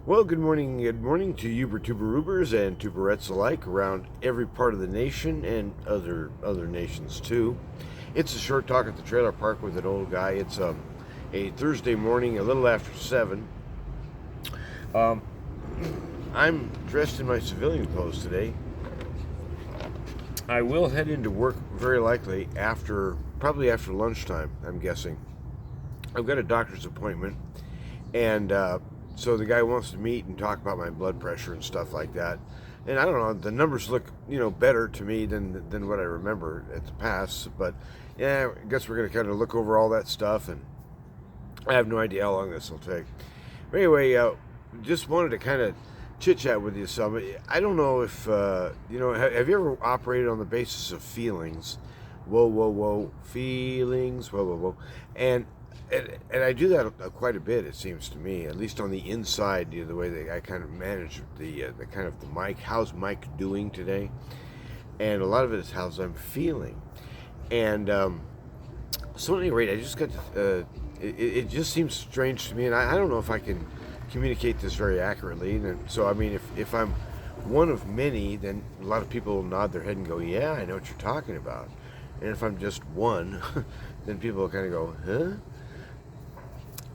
Well, good morning to Uber Tuberubers and Tuberettes alike around every part of the nation and other nations too. It's a short talk at the trailer park with an old guy. It's a Thursday morning, a little after 7. Um, I'm dressed in my civilian clothes today. I will head into work very likely probably after lunchtime, I'm guessing. I've got a doctor's appointment, and so the guy wants to meet and talk about my blood pressure and stuff like that. And I don't know, the numbers look, better to me than what I remember at the past. But yeah, I guess we're going to kind of look over all that stuff, and I have no idea how long this will take. But anyway, just wanted to kind of chit chat with you some. I don't know if have you ever operated on the basis of feelings? Whoa, whoa, whoa, feelings, whoa, whoa, whoa, and I do that quite a bit. It seems to me, at least on the inside, the way that I kind of manage the kind of the mic. How's Mike doing today? And a lot of it is how's I'm feeling. And so at any rate, I just got to. It just seems strange to me, and I don't know if I can communicate this very accurately. And so, I mean, if I'm one of many, then a lot of people will nod their head and go, "Yeah, I know what you're talking about." And if I'm just one, then people will kind of go, "Huh?"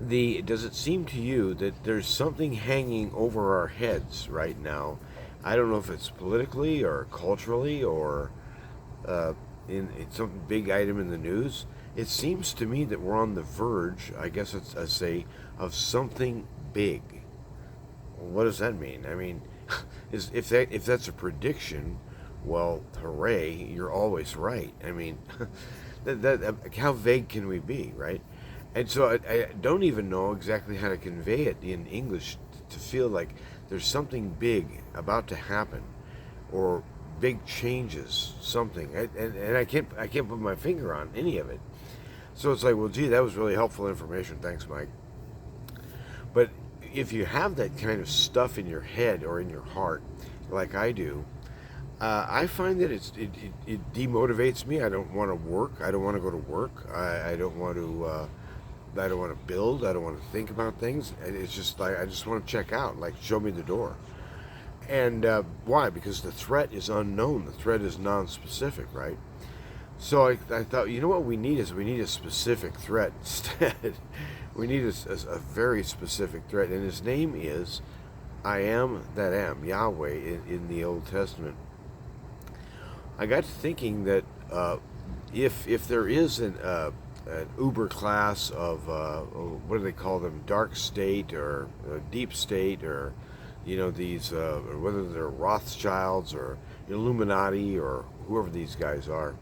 Does it seem to you that there's something hanging over our heads right now? I don't know if it's politically or culturally or in some big item in the news. It seems to me that we're on the verge, I guess I say, of something big. What does that mean? I mean, if that's a prediction, well, hooray! You're always right. I mean, how vague can we be, right? And so I don't even know exactly how to convey it in English to feel like there's something big about to happen, or big changes, something. And I can't put my finger on any of it. So it's like, well, gee, that was really helpful information. Thanks, Mike. But if you have that kind of stuff in your head or in your heart, like I do, I find that it demotivates me. I don't want to work. I don't want to go to work. I don't want to. I don't want to build. I don't want to think about things. It's just like I just want to check out. Like, show me the door. And why? Because the threat is unknown. The threat is non-specific, right? So I thought, what we need a specific threat instead. We need a very specific threat, and his name is I am that am, Yahweh in the Old Testament. I got to thinking that if there is an uber class of what do they call them, dark state or deep state, or these whether they're Rothschilds or Illuminati or whoever these guys are,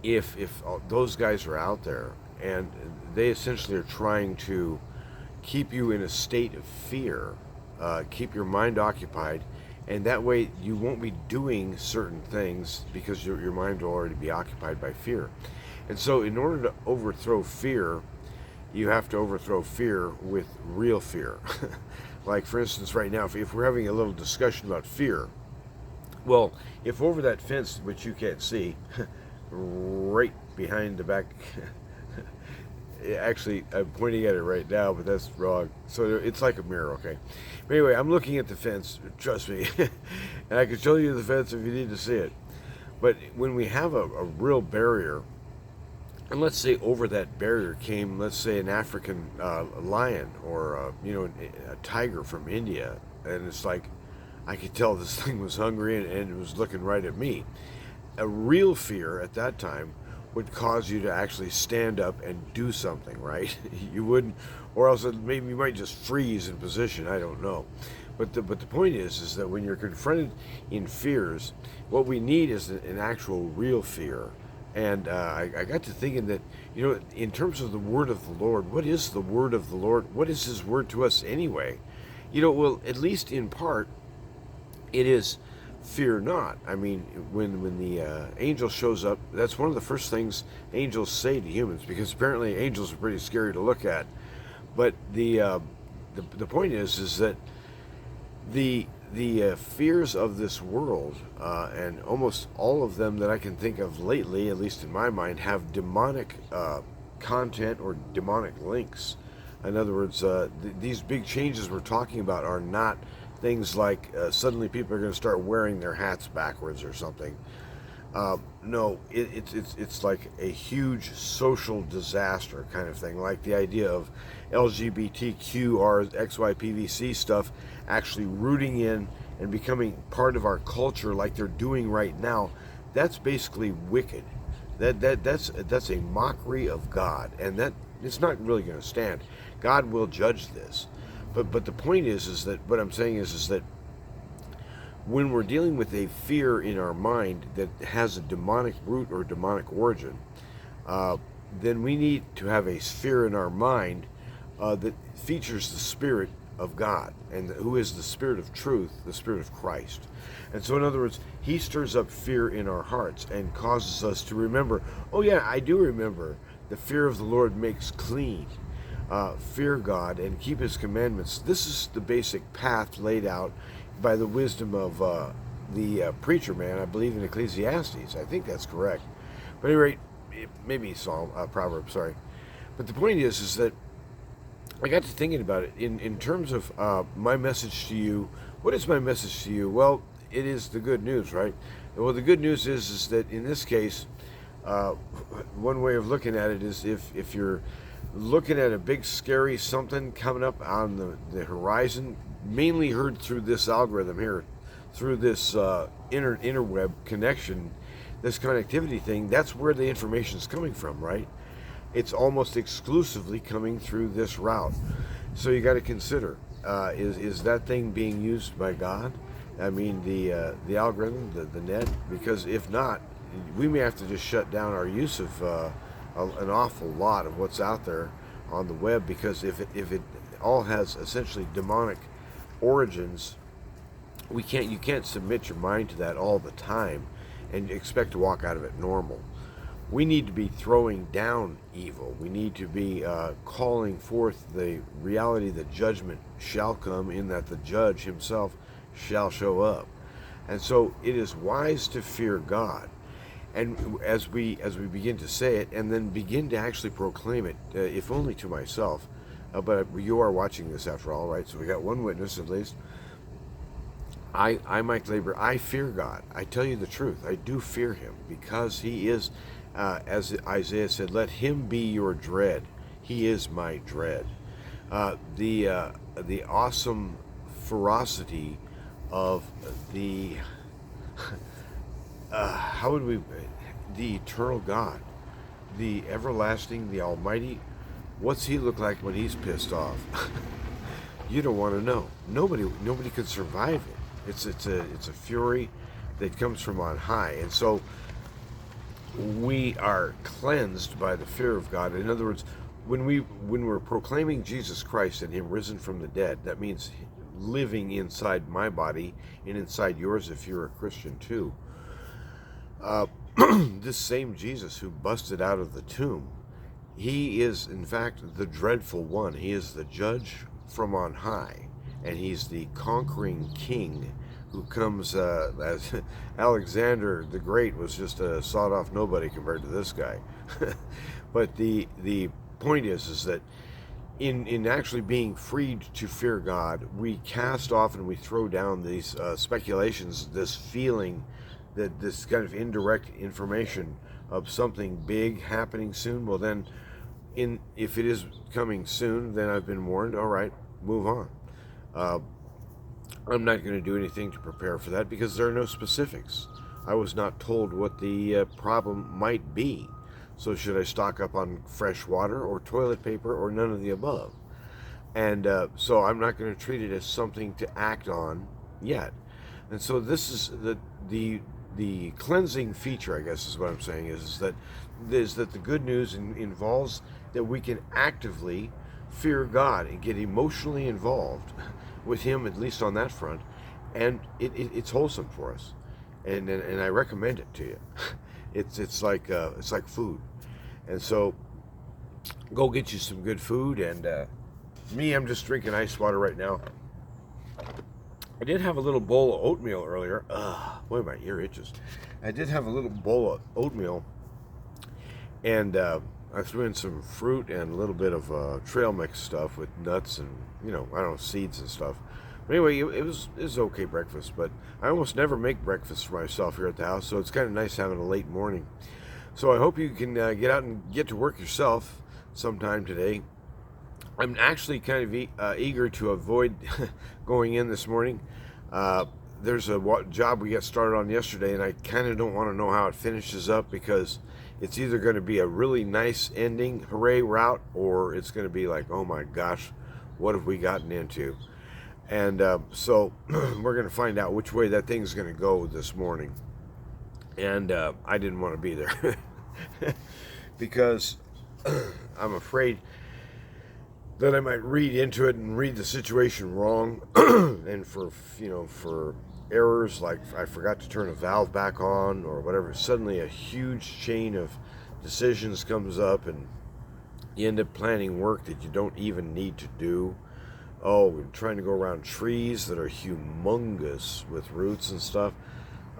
if those guys are out there and they essentially are trying to keep you in a state of fear, keep your mind occupied, and that way you won't be doing certain things because your mind will already be occupied by fear. And so in order to overthrow fear, you have to overthrow fear with real fear. Like, for instance, right now, if we're having a little discussion about fear, well, if over that fence, which you can't see, right behind the back, actually, I'm pointing at it right now, but that's wrong. So it's like a mirror, okay? But anyway, I'm looking at the fence, trust me. And I can show you the fence if you need to see it. But when we have a real barrier, and let's say over that barrier came, let's say, an African lion or, a tiger from India. And it's like, I could tell this thing was hungry and it was looking right at me. A real fear at that time would cause you to actually stand up and do something, right? You wouldn't, or else maybe you might just freeze in position. I don't know. But the point is that when you're confronted in fears, what we need is an actual real fear. And I got to thinking that, in terms of the word of the Lord, what is the word of the Lord? What is his word to us anyway? Well, at least in part, it is fear not. I mean, when the angel shows up, that's one of the first things angels say to humans, because apparently angels are pretty scary to look at. But the point is that the fears of this world, and almost all of them that I can think of lately, at least in my mind, have demonic content or demonic links. In other words, these big changes we're talking about are not things like suddenly people are going to start wearing their hats backwards or something. No, it's like a huge social disaster kind of thing, like the idea of LGBTQRXYPVC stuff actually rooting in and becoming part of our culture like they're doing right now. That's basically wicked. That's a mockery of God, and that it's not really going to stand. God will judge this, but the point is that what I'm saying is that when we're dealing with a fear in our mind that has a demonic root or demonic origin, then we need to have a sphere in our mind that features the Spirit of God, and who is the Spirit of truth, the Spirit of Christ. And so, in other words, He stirs up fear in our hearts and causes us to remember, oh yeah, I do remember, the fear of the Lord makes clean. Fear God and keep His commandments. This is the basic path laid out by the wisdom of the preacher man, I believe in Ecclesiastes. I think that's correct. But at any rate, maybe Proverbs, sorry. But the point is that I got to thinking about it in terms of my message to you. What is my message to you? Well, it is the good news, right? Well, the good news is that in this case, one way of looking at it is if you're looking at a big scary something coming up on the horizon, mainly heard through this algorithm here, through this interweb connection, this connectivity thing, that's where the information is coming from, right? It's almost exclusively coming through this route. So you got to consider, is that thing being used by God? I mean, the algorithm, the net? Because if not, we may have to just shut down our use of an awful lot of what's out there on the web, because if it all has essentially demonic origins, you can't submit your mind to that all the time and expect to walk out of it normal. We need to be throwing down evil. We need to be calling forth the reality that judgment shall come, in that the judge himself shall show up. And so it is wise to fear God. And as we begin to say it, and then begin to actually proclaim it, if only to myself, but you are watching this after all, right? So we got one witness at least. I, Mike Labor, I fear God. I tell you the truth. I do fear Him, because He is, as Isaiah said, let Him be your dread. He is my dread. The awesome ferocity of the the eternal God, the everlasting, the Almighty. What's He look like when He's pissed off? You don't want to know. Nobody could survive it. It's a fury that comes from on high, and so we are cleansed by the fear of God. In other words, when we're proclaiming Jesus Christ and Him risen from the dead, that means living inside my body and inside yours if you're a Christian too. This same Jesus who busted out of the tomb, He is in fact the dreadful one. He is the judge from on high, and He's the conquering king who comes as Alexander the Great was just a sawed-off nobody compared to this guy. But the point is that in actually being freed to fear God, we cast off and we throw down these speculations, this feeling, that this kind of indirect information of something big happening soon. Well, then, if it is coming soon, then I've been warned. All right, move on. I'm not going to do anything to prepare for that, because there are no specifics. I was not told what the problem might be. So should I stock up on fresh water or toilet paper or none of the above? And so I'm not going to treat it as something to act on yet. And so this is the cleansing feature, I guess is what I'm saying, is that the good news involves that we can actively fear God and get emotionally involved with Him, at least on that front, and it's wholesome for us, and I recommend it to you. It's like food, and so go get you some good food. And me, I'm just drinking ice water right now. I did have a little bowl of oatmeal earlier. Boy, my ear itches. I did have a little bowl of oatmeal, and I threw in some fruit and a little bit of trail mix stuff with nuts and, I don't know, seeds and stuff. But anyway, it was okay breakfast, but I almost never make breakfast for myself here at the house, so it's kind of nice having a late morning. So I hope you can get out and get to work yourself sometime today. I'm actually kind of eager to avoid going in this morning. There's a job we got started on yesterday, and I kind of don't want to know how it finishes up, because it's either going to be a really nice ending, hooray route, or it's going to be like, oh my gosh, what have we gotten into? And so we're going to find out which way that thing's going to go this morning. And I didn't want to be there because I'm afraid that I might read into it and read the situation wrong, and for errors like I forgot to turn a valve back on or whatever, suddenly a huge chain of decisions comes up, and you end up planning work that you don't even need to do. Oh, we're trying to go around trees that are humongous with roots and stuff.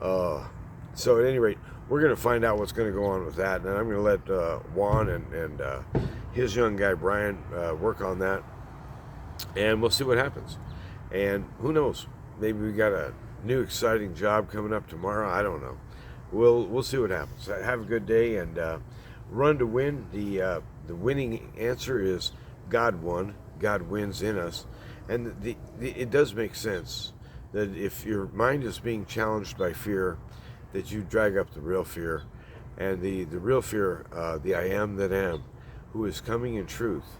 So at any rate, we're going to find out what's going to go on with that, and I'm going to let Juan and his young guy Brian work on that, and we'll see what happens. And who knows? Maybe we got a new exciting job coming up tomorrow. I don't know. We'll see what happens. Have a good day, and run to win. The winning answer is God won. God wins in us, and it does make sense that if your mind is being challenged by fear, that you drag up the real fear, and the real fear, the I am that am, who is coming in truth.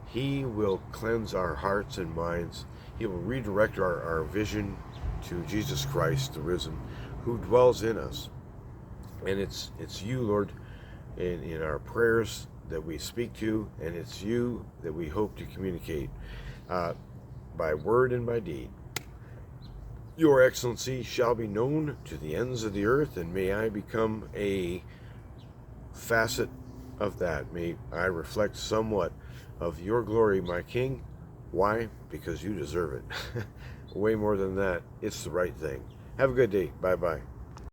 He will cleanse our hearts and minds. He will redirect our vision to Jesus Christ, the risen, who dwells in us. And it's you, Lord, in our prayers that we speak to, and it's you that we hope to communicate by word and by deed. Your excellency shall be known to the ends of the earth, and may I become a facet of that. May I reflect somewhat of your glory, my King. Why? Because you deserve it. Way more than that. It's the right thing. Have a good day. Bye-bye.